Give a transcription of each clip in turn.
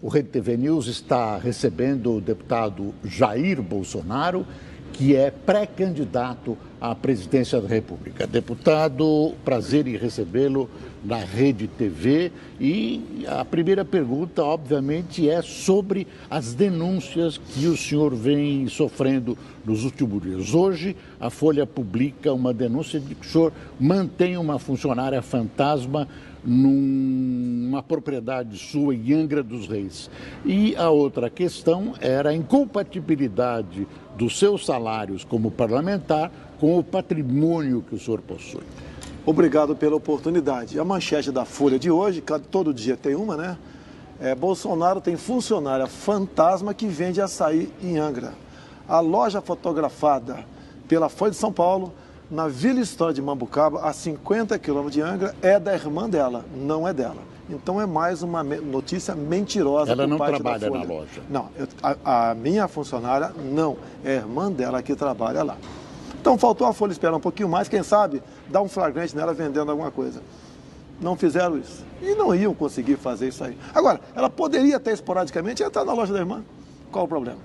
o Rede TV News está recebendo o deputado Jair Bolsonaro, que é pré-candidato à presidência da República. Deputado, prazer em recebê-lo na Rede TV. E a primeira pergunta, obviamente, é sobre as denúncias que o senhor vem sofrendo nos últimos dias. Hoje, a Folha publica uma denúncia de que o senhor mantém uma funcionária fantasma numa propriedade sua em Angra dos Reis. E a outra questão era a incompatibilidade dos seus salários como parlamentar com o patrimônio que o senhor possui. Obrigado pela oportunidade. A manchete da Folha de hoje, todo dia tem uma, né? Bolsonaro tem funcionária fantasma que vende açaí em Angra. A loja fotografada pela Folha de São Paulo, na Vila História de Mambucaba, a 50 quilômetros de Angra, é da irmã dela, não é dela. Então é mais uma notícia mentirosa. Ela não por parte trabalha da Folha. na loja? Não, a minha funcionária não, é a irmã dela que trabalha lá. Então faltou a Folha esperar um pouquinho mais, quem sabe dar um flagrante nela vendendo alguma coisa. Não fizeram isso. E não iam conseguir fazer isso aí. Agora, ela poderia até esporadicamente entrar na loja da irmã. Qual o problema?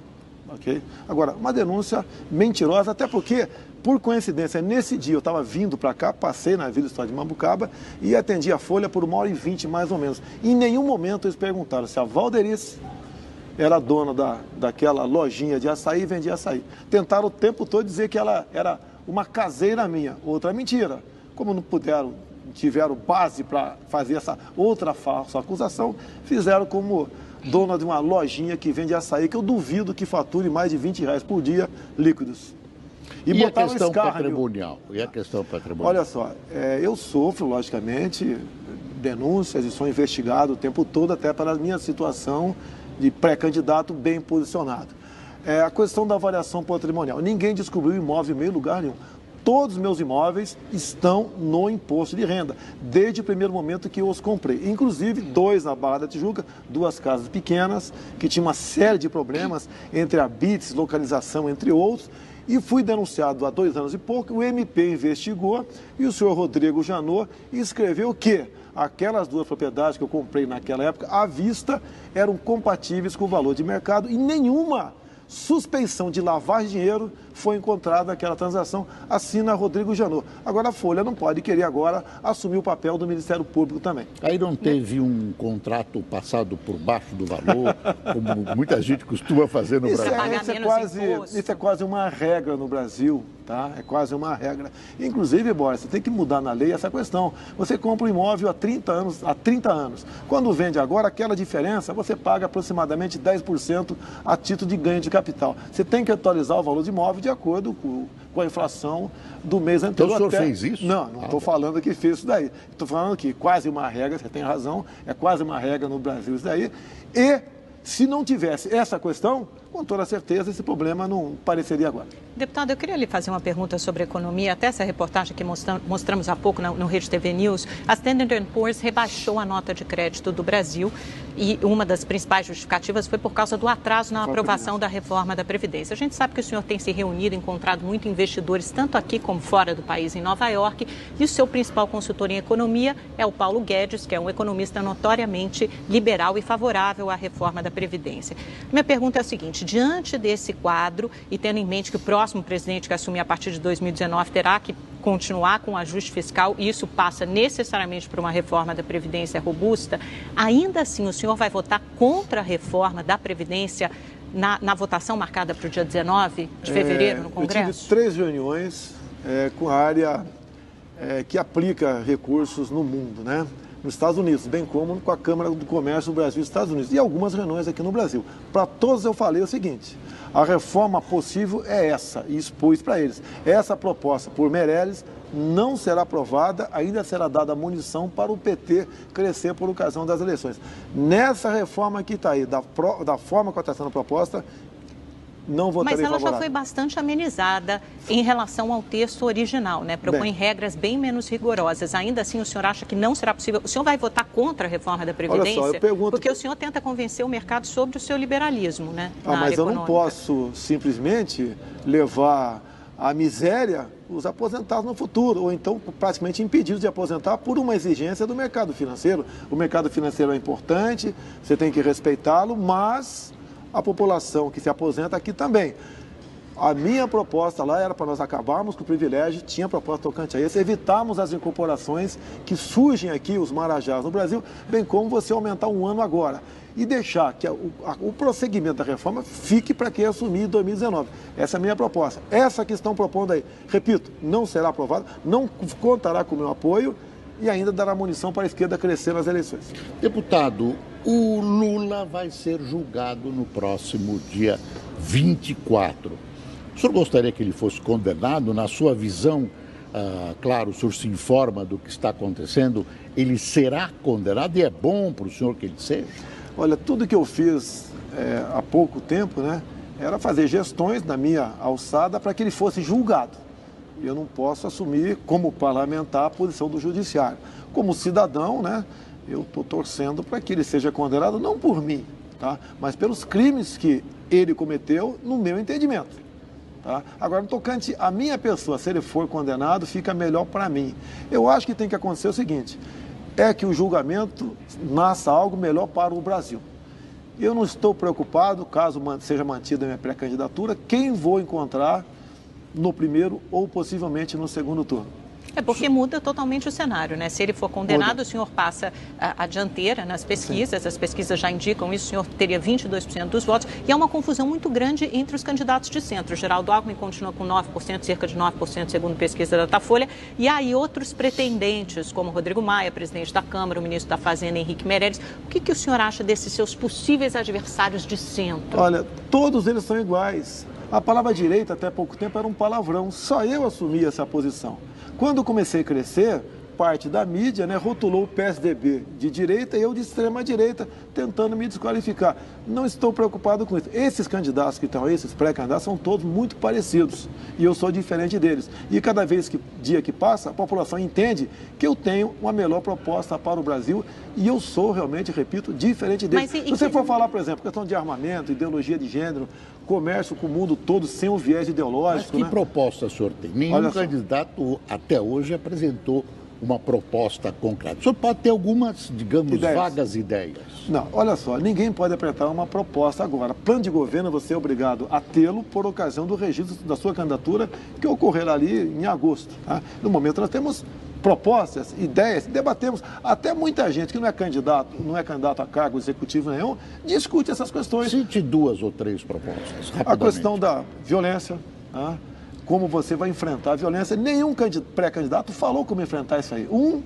Okay? Agora, uma denúncia mentirosa, até porque, por coincidência, nesse dia eu estava vindo para cá, passei na Vila História de Mambucaba e atendi a Folha por 1h20 mais ou menos. Em nenhum momento eles perguntaram se a Valderice era dona daquela lojinha de açaí e vendia açaí. Tentaram o tempo todo dizer que ela era uma caseira minha. Outra mentira. Como não tiveram base para fazer essa outra falsa acusação, fizeram como dona de uma lojinha que vende açaí, que eu duvido que fature mais de R$20 por dia líquidos. E a questão patrimonial? E a questão patrimonial? Olha só, eu sofro, logicamente, denúncias e sou investigado o tempo todo, até pela minha situação de pré-candidato bem posicionado. A questão da avaliação patrimonial. Ninguém descobriu imóvel em meio lugar nenhum. Todos os meus imóveis estão no imposto de renda, desde o primeiro momento que eu os comprei. Inclusive, 2 na Barra da Tijuca, 2 casas pequenas, que tinham uma série de problemas entre habites, localização, entre outros. E fui denunciado há 2 anos e pouco, o MP investigou e o senhor Rodrigo Janot escreveu que aquelas 2 propriedades que eu comprei naquela época, à vista, eram compatíveis com o valor de mercado e nenhuma suspeição de lavagem de dinheiro foi encontrada naquela transação, assina Rodrigo Janot. Agora a Folha não pode querer agora assumir o papel do Ministério Público também. Aí não teve um contrato passado por baixo do valor, como muita gente costuma fazer no Brasil? Isso é quase uma regra no Brasil, tá? É quase uma regra. Inclusive, Boris, você tem que mudar na lei essa questão. Você compra um imóvel há 30 anos. Quando vende agora, aquela diferença, você paga aproximadamente 10% a título de ganho de capital. Você tem que atualizar o valor de imóvel de acordo com a inflação do mês anterior. Então o senhor fez isso? Não estou falando que fez isso daí. Estou falando que quase uma regra, você tem razão, é quase uma regra no Brasil isso daí. E se não tivesse essa questão, com toda certeza esse problema não apareceria agora. Deputado, eu queria lhe fazer uma pergunta sobre economia. Até essa reportagem que mostramos há pouco no Rede TV News, a Standard & Poor's rebaixou a nota de crédito do Brasil e uma das principais justificativas foi por causa do atraso na aprovação da reforma da Previdência. A gente sabe que o senhor tem se reunido, encontrado muitos investidores, tanto aqui como fora do país, em Nova York, e o seu principal consultor em economia é o Paulo Guedes, que é um economista notoriamente liberal e favorável à reforma da Previdência. Minha pergunta é a seguinte: diante desse quadro e tendo em mente que o próximo presidente que assumir a partir de 2019 terá que continuar com o ajuste fiscal e isso passa necessariamente por uma reforma da Previdência robusta, ainda assim o senhor vai votar contra a reforma da Previdência na votação marcada para o dia 19 de fevereiro no Congresso? Eu tive 3 reuniões com a área que aplica recursos no mundo, né? Nos Estados Unidos, bem como com a Câmara do Comércio do Brasil e Estados Unidos. E algumas reuniões aqui no Brasil. Para todos eu falei o seguinte: a reforma possível é essa, e expus para eles. Essa proposta por Meirelles não será aprovada, ainda será dada munição para o PT crescer por ocasião das eleições. Nessa reforma que está aí, da forma que está sendo proposta, não votarei favorável. Mas ela já foi bastante amenizada em relação ao texto original, né? Propõe regras bem menos rigorosas. Ainda assim, o senhor acha que não será possível? O senhor vai votar contra a reforma da Previdência? Olha só, eu pergunto... Porque o senhor tenta convencer o mercado sobre o seu liberalismo, né? Mas eu não posso simplesmente levar a miséria os aposentados no futuro, ou então praticamente impedidos de aposentar por uma exigência do mercado financeiro. O mercado financeiro é importante, você tem que respeitá-lo, mas a população que se aposenta aqui também. A minha proposta lá era para nós acabarmos com o privilégio, tinha proposta tocante a esse, evitarmos as incorporações que surgem aqui, os marajás no Brasil, bem como você aumentar um ano agora. E deixar que o prosseguimento da reforma fique para quem assumir em 2019. Essa é a minha proposta. Essa que estão propondo aí, repito, não será aprovada, não contará com o meu apoio e ainda dará munição para a esquerda crescer nas eleições. Deputado, o Lula vai ser julgado no próximo dia 24. O senhor gostaria que ele fosse condenado? Na sua visão, claro, o senhor se informa do que está acontecendo, ele será condenado e é bom para o senhor que ele seja? Olha, tudo que eu fiz há pouco tempo, né, era fazer gestões na minha alçada para que ele fosse julgado. Eu não posso assumir, como parlamentar, a posição do judiciário. Como cidadão, né, eu estou torcendo para que ele seja condenado, não por mim, tá, mas pelos crimes que ele cometeu, no meu entendimento. Tá? Agora, no tocante à minha pessoa, se ele for condenado, fica melhor para mim. Eu acho que tem que acontecer o seguinte, é que o julgamento nasça algo melhor para o Brasil. Eu não estou preocupado, caso seja mantida a minha pré-candidatura, quem vou encontrar no primeiro ou possivelmente no segundo turno. É porque muda totalmente o cenário, né? Se ele for condenado, o senhor passa a dianteira nas pesquisas, as pesquisas já indicam isso, o senhor teria 22% dos votos, e há uma confusão muito grande entre os candidatos de centro. Geraldo Alckmin continua com 9%, cerca de 9%, segundo pesquisa da Datafolha, e há aí outros pretendentes, como Rodrigo Maia, presidente da Câmara, o ministro da Fazenda, Henrique Meirelles. O que o senhor acha desses seus possíveis adversários de centro? Olha, todos eles são iguais. A palavra direita, até pouco tempo, era um palavrão. Só eu assumi essa posição. Quando comecei a crescer, parte da mídia, né, rotulou o PSDB de direita e eu de extrema direita, tentando me desqualificar. Não estou preocupado com isso. Esses candidatos que estão aí, esses pré-candidatos, são todos muito parecidos. E eu sou diferente deles. E cada dia que passa, a população entende que eu tenho uma melhor proposta para o Brasil e eu sou realmente, repito, diferente deles. Se você for falar, por exemplo, questão de armamento, ideologia de gênero, comércio com o mundo todo sem o viés ideológico. Mas que proposta o senhor tem? Nenhum candidato até hoje apresentou uma proposta concreta. O senhor pode ter algumas, digamos, vagas ideias. Não, olha só, ninguém pode apresentar uma proposta agora. Plano de governo, você é obrigado a tê-lo por ocasião do registro da sua candidatura, que ocorrerá ali em agosto. Tá? No momento nós temos propostas, ideias, debatemos. Até muita gente que não é candidato a cargo executivo nenhum, discute essas questões. Cite 2 ou 3 propostas, rapidamente. A questão da violência, tá? Como você vai enfrentar a violência. Nenhum pré-candidato falou como enfrentar isso aí. Um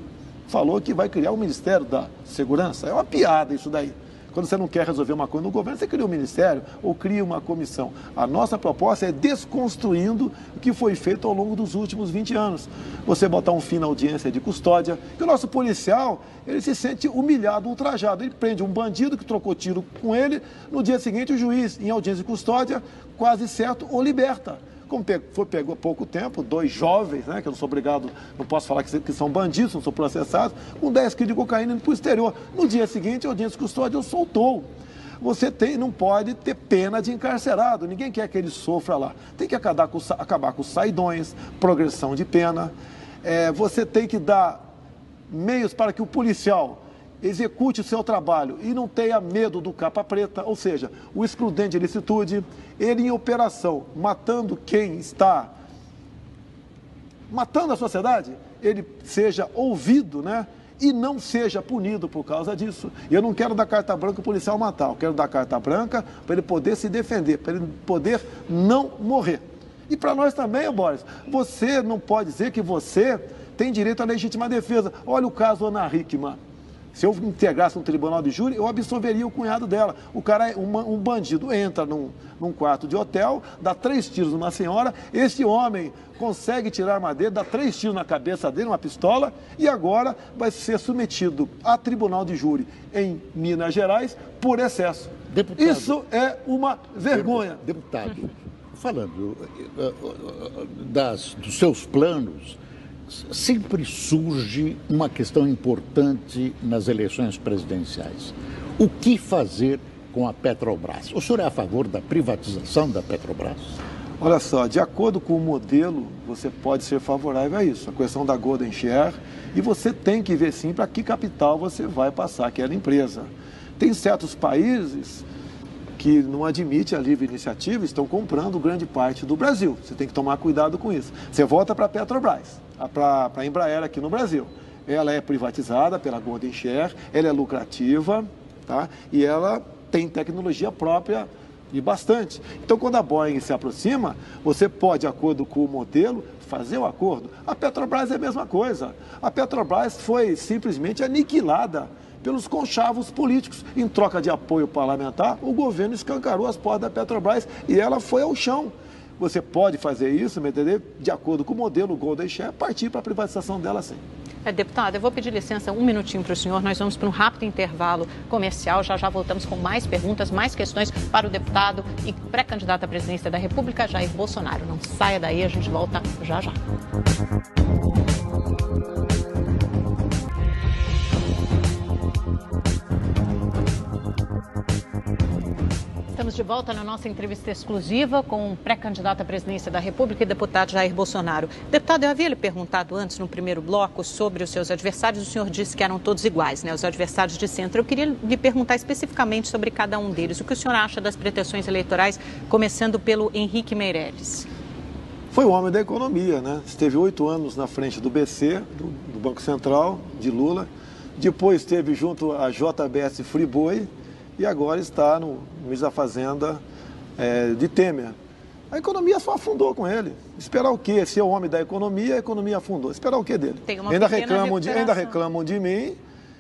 falou que vai criar o Ministério da Segurança. É uma piada isso daí. Quando você não quer resolver uma coisa no governo, você cria um ministério ou cria uma comissão. A nossa proposta é desconstruindo o que foi feito ao longo dos últimos 20 anos. Você botar um fim na audiência de custódia, que o nosso policial, ele se sente humilhado, ultrajado. Ele prende um bandido que trocou tiro com ele, no dia seguinte o juiz, em audiência de custódia, quase certo, o liberta. Como pegou há pouco tempo, 2 jovens, né, que eu não sou obrigado, não posso falar que são bandidos, não são processados, com 10 quilos de cocaína indo para o exterior. No dia seguinte, a audiência de custódia soltou. Você não pode ter pena de encarcerado, ninguém quer que ele sofra lá. Tem que acabar com os saidões, progressão de pena. Você tem que dar meios para que o policial execute o seu trabalho e não tenha medo do capa preta, ou seja, o excludente de ilicitude, ele em operação, matando quem está matando a sociedade, ele seja ouvido, né? E não seja punido por causa disso. Eu não quero dar carta branca para o policial matar, eu quero dar carta branca para ele poder se defender, para ele poder não morrer. E para nós também, Boris, você não pode dizer que você tem direito à legítima defesa. Olha o caso Ana Hickman. Se eu integrasse um tribunal de júri, eu absolveria o cunhado dela. O cara é um bandido, entra num quarto de hotel, dá 3 tiros numa senhora, esse homem consegue tirar a arma dele, dá 3 tiros na cabeça dele, uma pistola, e agora vai ser submetido a tribunal de júri em Minas Gerais por excesso. Deputado, isso é uma vergonha. Deputado, falando dos seus planos, sempre surge uma questão importante nas eleições presidenciais. O que fazer com a Petrobras? O senhor é a favor da privatização da Petrobras? Olha só, de acordo com o modelo, você pode ser favorável a isso, a questão da Golden Share, e você tem que ver sim para que capital você vai passar aquela empresa. Tem certos países que não admitem a livre iniciativa, estão comprando grande parte do Brasil. Você tem que tomar cuidado com isso. Você volta para a Petrobras, para a Embraer aqui no Brasil. Ela é privatizada pela Golden Share, ela é lucrativa, tá? E ela tem tecnologia própria e bastante. Então, quando a Boeing se aproxima, você pode, de acordo com o modelo, fazer o acordo. A Petrobras é a mesma coisa. A Petrobras foi simplesmente aniquilada pelos conchavos políticos. Em troca de apoio parlamentar, o governo escancarou as portas da Petrobras e ela foi ao chão. Você pode fazer isso, me entender? De acordo com o modelo Golden Share, partir para a privatização dela sim. Deputado, eu vou pedir licença um minutinho para o senhor. Nós vamos para um rápido intervalo comercial. Já voltamos com mais perguntas, mais questões para o deputado e pré-candidato à presidência da República, Jair Bolsonaro. Não saia daí, a gente volta já. Estamos de volta na nossa entrevista exclusiva com o pré-candidato à presidência da República e deputado Jair Bolsonaro. Deputado, eu havia lhe perguntado antes, no primeiro bloco, sobre os seus adversários. O senhor disse que eram todos iguais, né? Os adversários de centro. Eu queria lhe perguntar especificamente sobre cada um deles. O que o senhor acha das pretensões eleitorais, começando pelo Henrique Meirelles? Foi o homem da economia, né? Esteve 8 anos na frente do BC, do Banco Central, de Lula. Depois esteve junto à JBS Friboi. E agora está no ministro da Fazenda de Temer. A economia só afundou com ele. Esperar o quê? Se é o homem da economia, a economia afundou. Esperar o quê dele? Ainda reclamam de mim,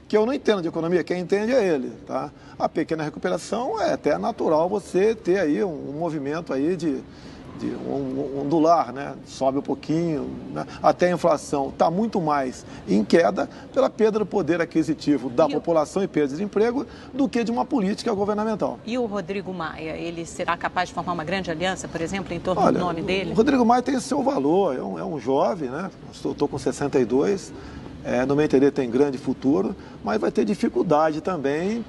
que eu não entendo de economia. Quem entende é ele. Tá? A pequena recuperação é até natural você ter aí um movimento aí de ondular, né? Sobe um pouquinho, né? Até a inflação está muito mais em queda pela perda do poder aquisitivo da população e perda de emprego do que de uma política governamental. E o Rodrigo Maia, ele será capaz de formar uma grande aliança, por exemplo, em torno do nome dele? O Rodrigo Maia tem seu valor, é um jovem, né? Estou com 62, no meu entender tem grande futuro, mas vai ter dificuldade também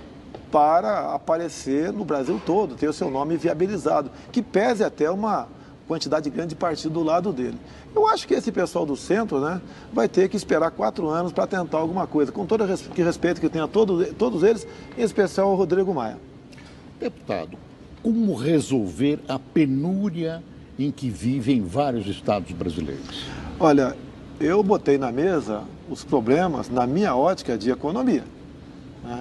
para aparecer no Brasil todo, ter o seu nome viabilizado, que pese até uma quantidade grande de partido do lado dele. Eu acho que esse pessoal do centro, né, vai ter que esperar 4 anos para tentar alguma coisa, com todo o respeito que eu tenho a todos eles, em especial ao Rodrigo Maia. Deputado, como resolver a penúria em que vivem vários estados brasileiros? Olha, eu botei na mesa os problemas na minha ótica de economia.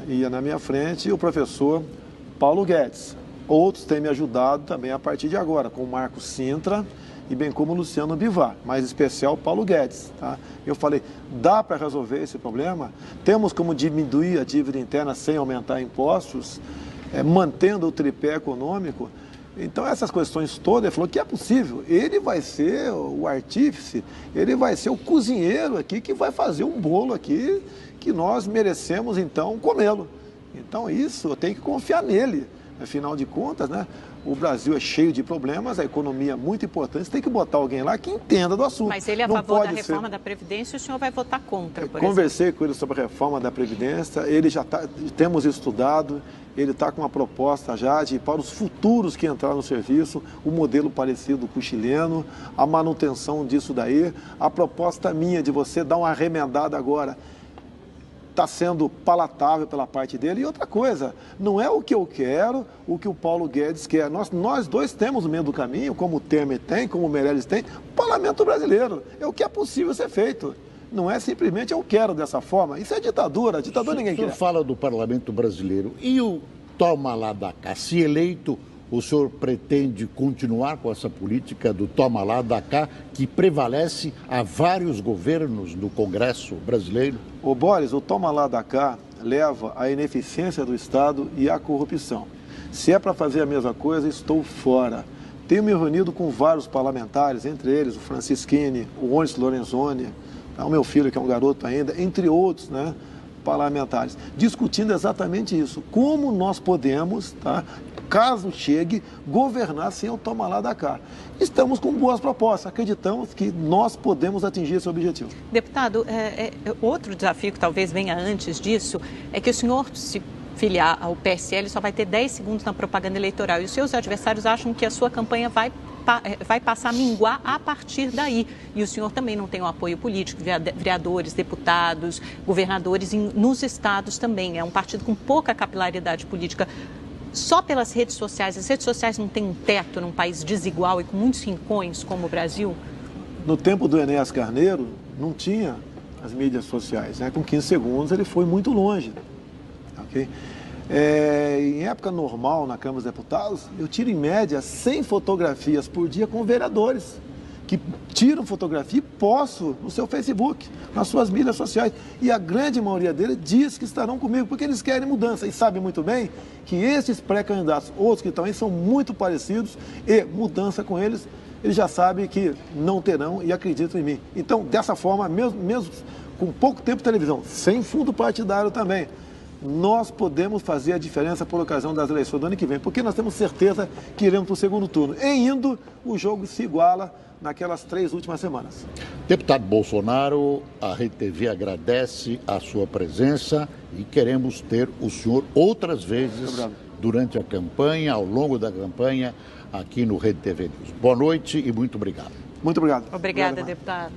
E na minha frente o professor Paulo Guedes. Outros têm me ajudado também a partir de agora, com o Marcos Sintra e bem como o Luciano Bivar, mais especial Paulo Guedes. Tá? Eu falei, dá para resolver esse problema? Temos como diminuir a dívida interna sem aumentar impostos, mantendo o tripé econômico? Então, essas questões todas, ele falou que é possível. Ele vai ser o artífice, ele vai ser o cozinheiro aqui que vai fazer um bolo aqui que nós merecemos, então, comê-lo. Então, isso, eu tenho que confiar nele. Afinal de contas, né, o Brasil é cheio de problemas, a economia é muito importante, você tem que botar alguém lá que entenda do assunto. Mas ele é a favor da reforma da Previdência e o senhor vai votar contra, por Conversei com ele sobre a reforma da Previdência, ele já temos estudado, ele está com uma proposta já para os futuros que entraram no serviço, um modelo parecido com o chileno, a manutenção disso daí, a proposta minha de você dar uma remendada agora, está sendo palatável pela parte dele. E outra coisa, não é o que eu quero, o que o Paulo Guedes quer. Nós dois temos no meio do caminho, como o Temer tem, como o Meirelles tem, o parlamento brasileiro. É o que é possível ser feito. Não é simplesmente eu quero dessa forma. Isso é ditadura ninguém quer. O senhor fala do parlamento brasileiro e o toma lá da cá. Se eleito, o senhor pretende continuar com essa política do toma lá da cá, que prevalece há vários governos do Congresso brasileiro? Ô Boris, o toma lá da cá leva à ineficiência do Estado e à corrupção. Se é para fazer a mesma coisa, estou fora. Tenho me reunido com vários parlamentares, entre eles o Francisquini, o Onyx Lorenzoni, o meu filho que é um garoto ainda, entre outros, né, parlamentares, discutindo exatamente isso. Como nós podemos, tá, caso chegue, governar sem o toma lá da cá. Estamos com boas propostas, acreditamos que nós podemos atingir esse objetivo. Deputado, outro desafio que talvez venha antes disso é que o senhor se filiar ao PSL só vai ter 10 segundos na propaganda eleitoral e os seus adversários acham que a sua campanha vai vai passar a minguar a partir daí. E o senhor também não tem o apoio político, vereadores, deputados, governadores nos estados também. É um partido com pouca capilaridade política. Só pelas redes sociais, as redes sociais não têm um teto num país desigual e com muitos rincões como o Brasil? No tempo do Enéas Carneiro, não tinha as mídias sociais, né? Com 15 segundos ele foi muito longe, ok? Em época normal na Câmara dos Deputados, eu tiro em média 100 fotografias por dia com vereadores que tiram fotografia e postam no seu Facebook, nas suas mídias sociais. E a grande maioria deles diz que estarão comigo porque eles querem mudança. E sabem muito bem que esses pré-candidatos, outros que também são muito parecidos, e mudança com eles já sabem que não terão e acreditam em mim. Então, dessa forma, mesmo com pouco tempo de televisão, sem fundo partidário também, nós podemos fazer a diferença por ocasião das eleições do ano que vem, porque nós temos certeza que iremos para o segundo turno. E indo, o jogo se iguala naquelas 3 últimas semanas. Deputado Bolsonaro, a Rede TV agradece a sua presença e queremos ter o senhor outras vezes durante a campanha, ao longo da campanha, aqui no Rede TV News. Boa noite e muito obrigado. Muito obrigado. Obrigada, deputado.